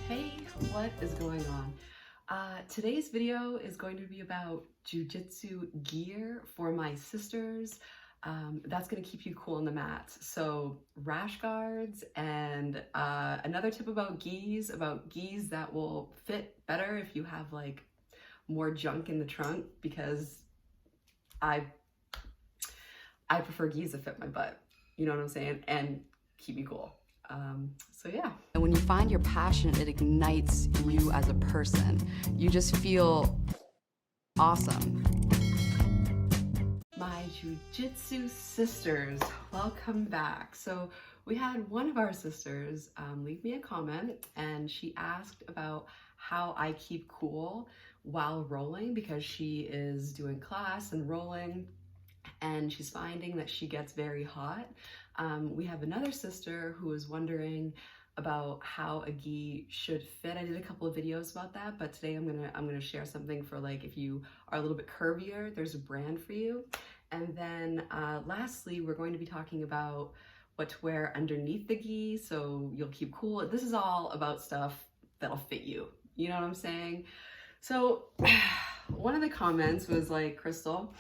Hey, what is going on? Today's video is going to be about jujitsu gear for my sisters. That's going to keep you cool on the mat. So rash guards and another tip about gis that will fit better if you have like more junk in the trunk, because I prefer gis that fit my butt. You know what I'm saying? And keep me cool. So yeah. And when you find your passion, it ignites you as a person. You just feel awesome. My jujitsu sisters, welcome back. So we had one of our sisters leave me a comment, and she asked about how I keep cool while rolling, because she is doing class and rolling and she's finding that she gets very hot. We have another sister who is wondering about how a gi should fit. I did a couple of videos about that, but today I'm gonna share something for like if you are a little bit curvier, there's a brand for you. And then lastly, we're going to be talking about what to wear underneath the gi so you'll keep cool. This is all about stuff that'll fit you. You know what I'm saying? So one of the comments was like, Crystal,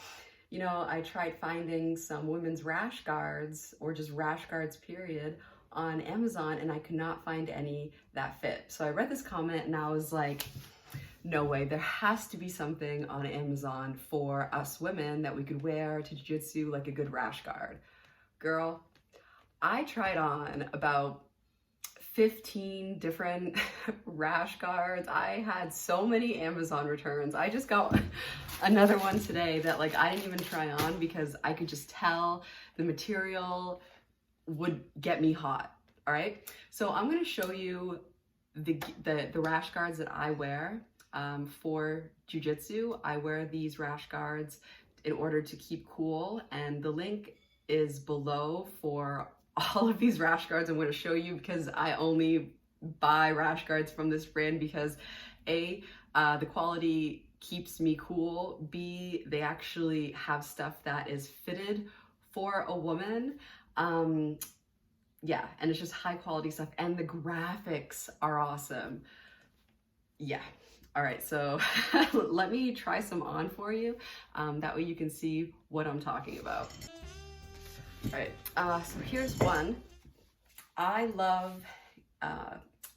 you know, I tried finding some women's rash guards, or just rash guards period, on Amazon, and I could not find any that fit. So I read this comment and I was like, no way, there has to be something on Amazon for us women that we could wear to jiu-jitsu, like a good rash guard. Girl, I tried on about 15 different rash guards. I had so many Amazon returns. I just got another one today that like I didn't even try on because I could just tell the material would get me hot. All right, so I'm going to show you the rash guards that I wear for jiu-jitsu. I wear these rash guards in order to keep cool, and the link is below for all of these rash guards I'm going to show you, because I only buy rash guards from this brand because A, the quality keeps me cool, B, they actually have stuff that is fitted for a woman. Yeah, and it's just high quality stuff, and the graphics are awesome. Yeah. All right, so let me try some on for you. That way you can see what I'm talking about. All right, so here's one. I love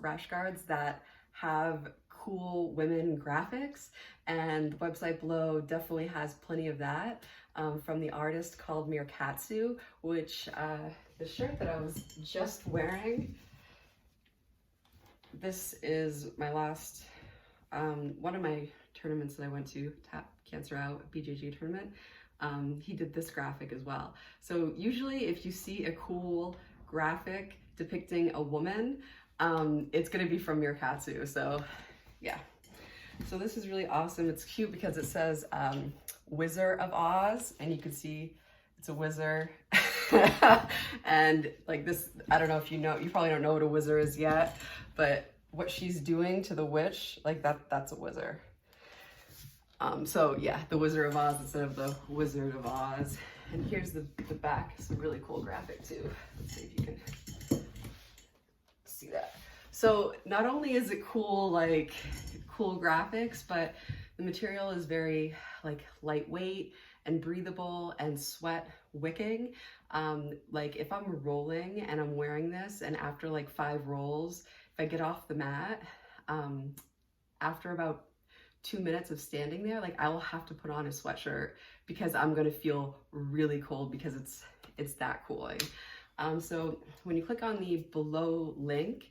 rash guards that have cool women graphics, and the website below definitely has plenty of that from the artist called Mirkatsu, which the shirt that I was just wearing, this is my last, one of my tournaments that I went to, Tap Cancer Out, BJJ tournament. He did this graphic as well. So usually if you see a cool graphic depicting a woman, it's gonna be from Mirkatsu. So yeah, so this is really awesome. It's cute because it says Wizard of Oz, and you can see it's a wizard. And like this, I don't know if you know, you probably don't know what a wizard is yet, but what she's doing to the witch, like that's a wizard. So yeah, the Wizard of Oz instead of the Wizard of Oz. And here's the back. It's a really cool graphic too. Let's see if you can see that. So not only is it cool, like cool graphics, but the material is very like lightweight and breathable and sweat wicking. Like if I'm rolling and I'm wearing this, and after like 5 rolls, if I get off the mat, after about 2 minutes of standing there, like I will have to put on a sweatshirt because I'm gonna feel really cold, because it's that cooling. So when you click on the below link,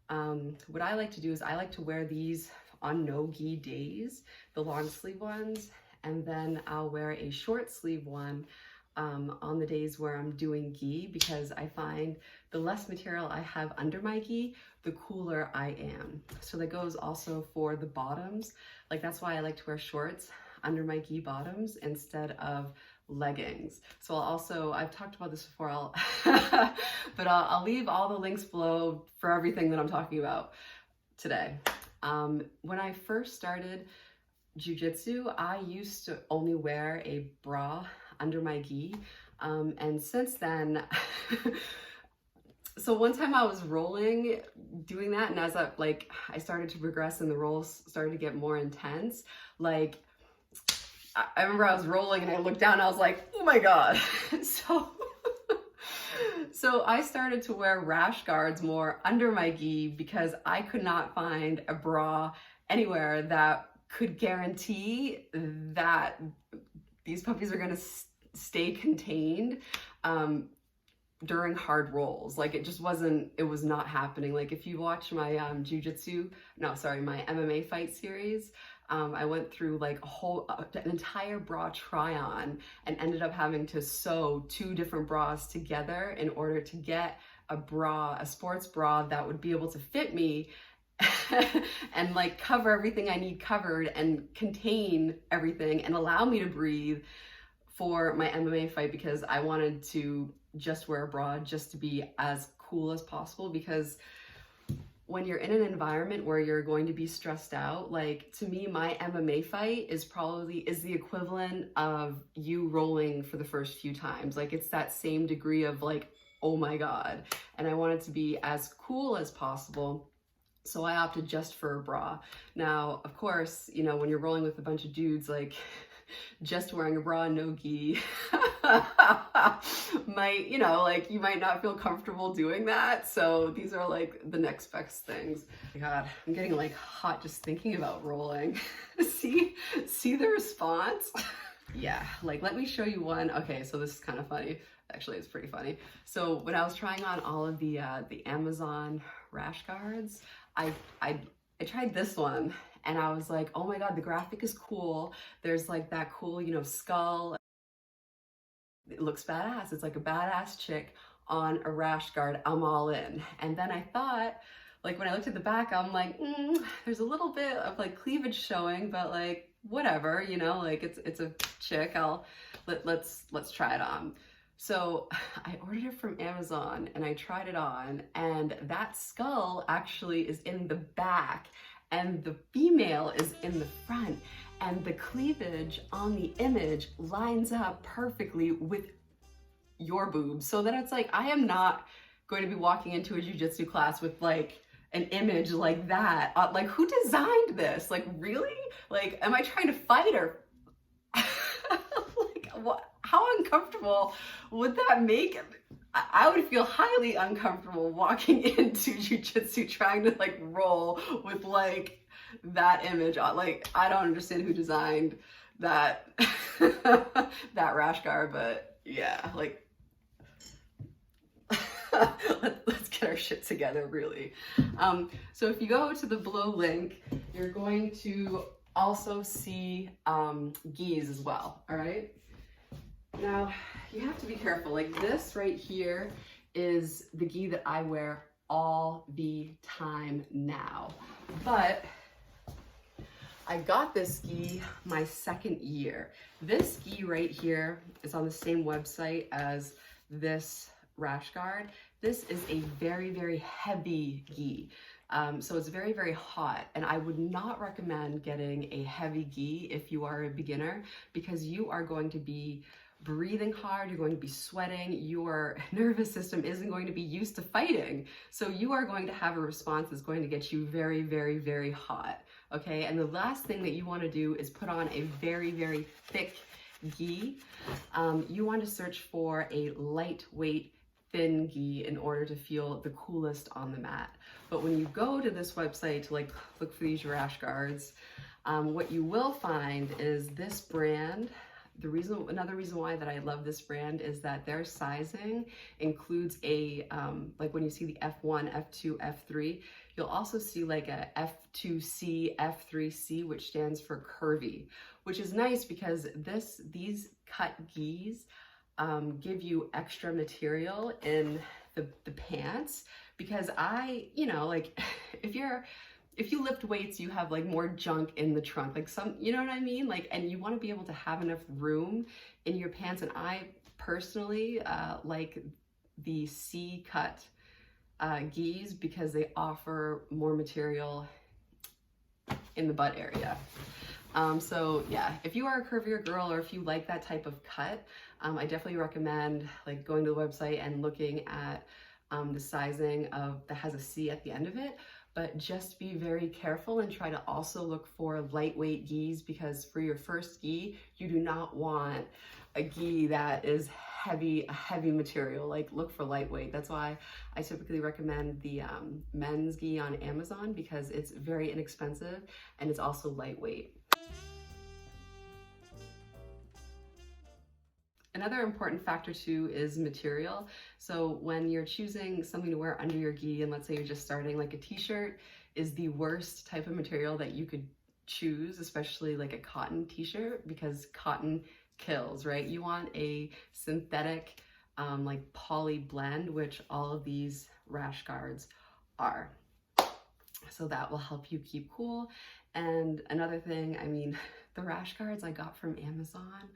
what I like to do is I like to wear these on no gi days, the long sleeve ones, and then I'll wear a short sleeve one on the days where I'm doing gi, because I find the less material I have under my gi, the cooler I am. So that goes also for the bottoms. Like that's why I like to wear shorts under my gi bottoms instead of leggings. So I've talked about this before, but I'll leave all the links below for everything that I'm talking about today. When I first started jiu-jitsu, I used to only wear a bra under my gi, and since then So one time I was rolling, doing that, and as I started to progress and the rolls started to get more intense, like I remember I was rolling and I looked down and I was like, oh my God. So I started to wear rash guards more under my gi because I could not find a bra anywhere that could guarantee that these puppies are gonna stay contained during hard rolls. Like it was not happening. Like if you watch my my MMA Fight series, I went through like an entire bra try-on and ended up having to sew 2 different bras together in order to get a sports bra that would be able to fit me and like cover everything I need covered and contain everything and allow me to breathe for my MMA fight, because I wanted to just wear a bra just to be as cool as possible. Because when you're in an environment where you're going to be stressed out, like to me, my MMA fight is the equivalent of you rolling for the first few times. Like it's that same degree of like, oh my God. And I wanted to be as cool as possible. So I opted just for a bra. Now, of course, you know, when you're rolling with a bunch of dudes, like just wearing a bra and no gi might, you know, like you might not feel comfortable doing that. So these are like the next best things. Oh my God, I'm getting like hot just thinking about rolling. See the response? Yeah, like let me show you one. Okay, so this is kind of funny. Actually, it's pretty funny. So when I was trying on all of the Amazon rash guards, I tried this one and I was like, oh my God, the graphic is cool. There's like that cool, you know, skull. It looks badass. It's like a badass chick on a rash guard. I'm all in. And then I thought, like when I looked at the back, I'm like, there's a little bit of like cleavage showing, but like whatever, you know, like it's a chick. Let's try it on. So I ordered it from Amazon and I tried it on, and that skull actually is in the back and the female is in the front, and the cleavage on the image lines up perfectly with your boobs. So that it's like, I am not going to be walking into a jiu-jitsu class with like an image like that. Like who designed this? Like really? Like, am I trying to fight or like what? How uncomfortable would that make it? I would feel highly uncomfortable walking into jiu-jitsu trying to like roll with like that image. Like, I don't understand who designed that that rash guard, but yeah, like let's get our shit together, really. So if you go to the below link, you're going to also see gis as well, all right? Now, you have to be careful. Like this right here is the gi that I wear all the time now. But I got this gi my 2nd year. This gi right here is on the same website as this rash guard. This is a very, very heavy gi. So it's very, very hot, and I would not recommend getting a heavy gi if you are a beginner, because you are going to be breathing hard, you're going to be sweating, your nervous system isn't going to be used to fighting. So you are going to have a response that's going to get you very, very, very hot, okay? And the last thing that you want to do is put on a very, very thick gi. You want to search for a lightweight, thin gi in order to feel the coolest on the mat. But when you go to this website to like look for these rash guards, what you will find is this brand. Another reason why that I love this brand is that their sizing includes a, like when you see the F1, F2, F3, you'll also see like a F2C, F3C, which stands for curvy, which is nice because these cut gis give you extra material in the pants, because you know, like if you lift weights, you have like more junk in the trunk, like you know what I mean? Like, and you want to be able to have enough room in your pants. And I personally like the C-cut gis because they offer more material in the butt area. So yeah, if you are a curvier girl or if you like that type of cut, I definitely recommend like going to the website and looking at the sizing of that has a C at the end of it, but just be very careful and try to also look for lightweight gis, because for your first gi, you do not want a gi that is heavy, a heavy material. Like, look for lightweight. That's why I typically recommend the men's gi on Amazon, because it's very inexpensive and it's also lightweight. Another important factor too is material. So when you're choosing something to wear under your gi, and let's say you're just starting, like a t-shirt is the worst type of material that you could choose, especially like a cotton t-shirt, because cotton kills, right? You want a synthetic like poly blend, which all of these Rash Guards are. So that will help you keep cool. And another thing, I mean, the Rash Guards I got from Amazon,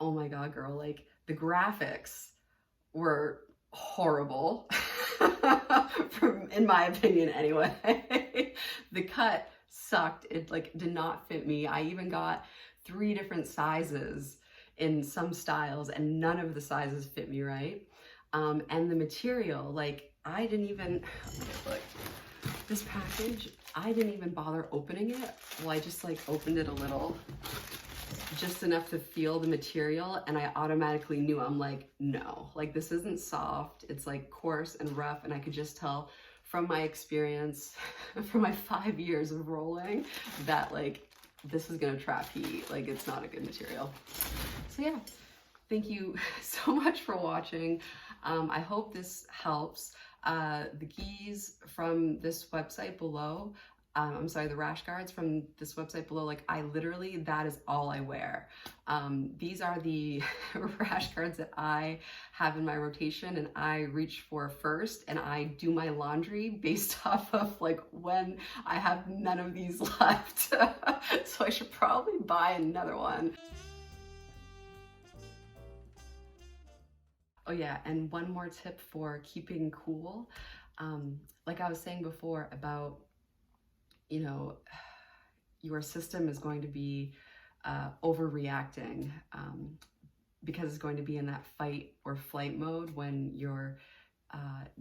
oh my God, girl, like the graphics were horrible, in my opinion anyway. The cut sucked. It like did not fit me. I even got 3 different sizes in some styles and none of the sizes fit me right. And the material, like I didn't even, look, this package, I didn't even bother opening it. Well, I just like opened it a little, just enough to feel the material, and I automatically knew, I'm like, no, like this isn't soft, it's like coarse and rough, and I could just tell from my experience, from my 5 years of rolling, that like this is gonna trap heat, like it's not a good material. So yeah, thank you so much for watching. I hope this helps. The gis from this website below, I'm sorry, the Rash Guards from this website below, like I literally, that is all I wear. These are the Rash Guards that I have in my rotation and I reach for first, and I do my laundry based off of like when I have none of these left. So I should probably buy another one. Oh yeah, and one more tip for keeping cool. Like I was saying before about, you know, your system is going to be overreacting because it's going to be in that fight or flight mode when you're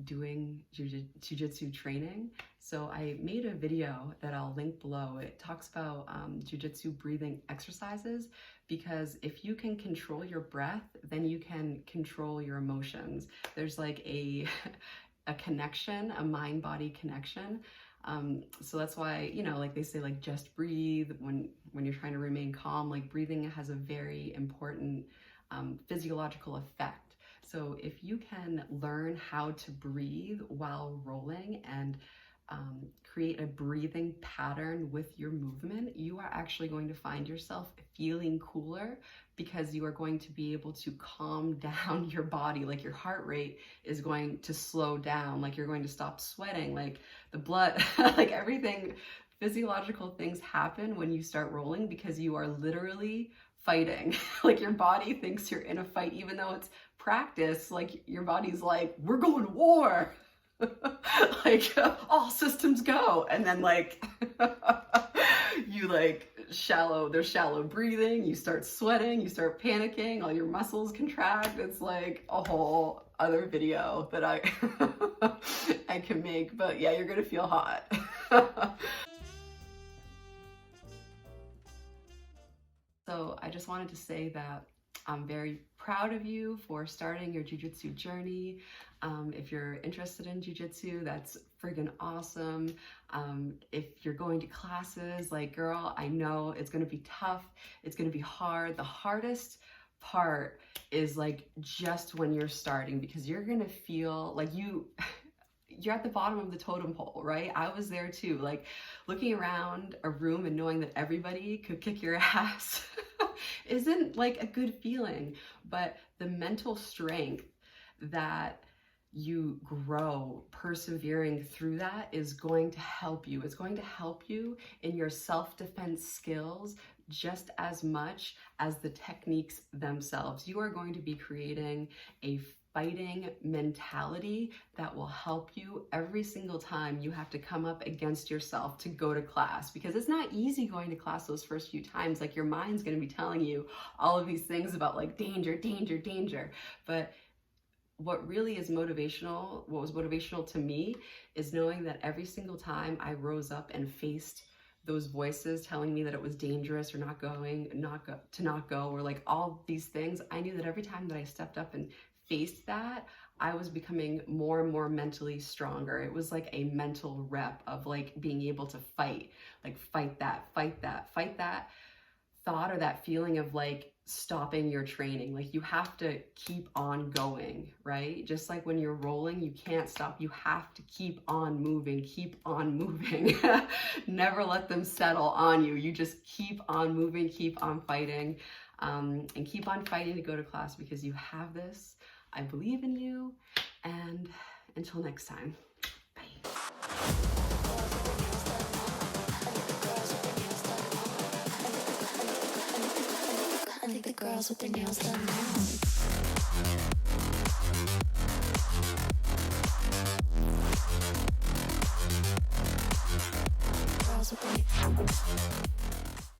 doing jiu-jitsu training. So I made a video that I'll link below. It talks about jiu-jitsu breathing exercises, because if you can control your breath, then you can control your emotions. There's like a connection, a mind-body connection. So that's why, you know, like they say, like just breathe when you're trying to remain calm. Like breathing has a very important physiological effect. So if you can learn how to breathe while rolling and create a breathing pattern with your movement, you are actually going to find yourself feeling cooler, because you are going to be able to calm down your body. Like your heart rate is going to slow down, like you're going to stop sweating, like the blood, like everything, physiological things happen when you start rolling, because you are literally fighting. Like your body thinks you're in a fight, even though it's practice. Like your body's like, we're going to war. Like all systems go, and then like you like there's shallow breathing, you start sweating, you start panicking, all your muscles contract. It's like a whole other video that I I can make, but yeah, you're gonna feel hot. So I just wanted to say that I'm very proud of you for starting your jiu-jitsu journey. If you're interested in jiu-jitsu, that's friggin' awesome. If you're going to classes, like girl, I know it's gonna be tough, it's gonna be hard. The hardest part is like just when you're starting, because you're gonna feel like you're at the bottom of the totem pole, right? I was there too, like looking around a room and knowing that everybody could kick your ass isn't like a good feeling, but the mental strength that you grow persevering through that is going to help you. It's going to help you in your self-defense skills just as much as the techniques themselves. You are going to be creating a fighting mentality that will help you every single time you have to come up against yourself to go to class, because it's not easy going to class those first few times. Like your mind's going to be telling you all of these things about like danger, danger, danger, but what really is motivational, what was motivational to me, is knowing that every single time I rose up and faced those voices telling me that it was dangerous or not go, or like all these things, I knew that every time that I stepped up and faced that, I was becoming more and more mentally stronger. It was like a mental rep of like being able to fight, like fight that thought or that feeling of like stopping your training. Like you have to keep on going, right? Just like when you're rolling, you can't stop. You have to keep on moving, Never let them settle on you. You just keep on moving, keep on fighting, and keep on fighting to go to class, because you have this. I believe in you. And until next time, bye. I think the girls with their nails done now. Girls with their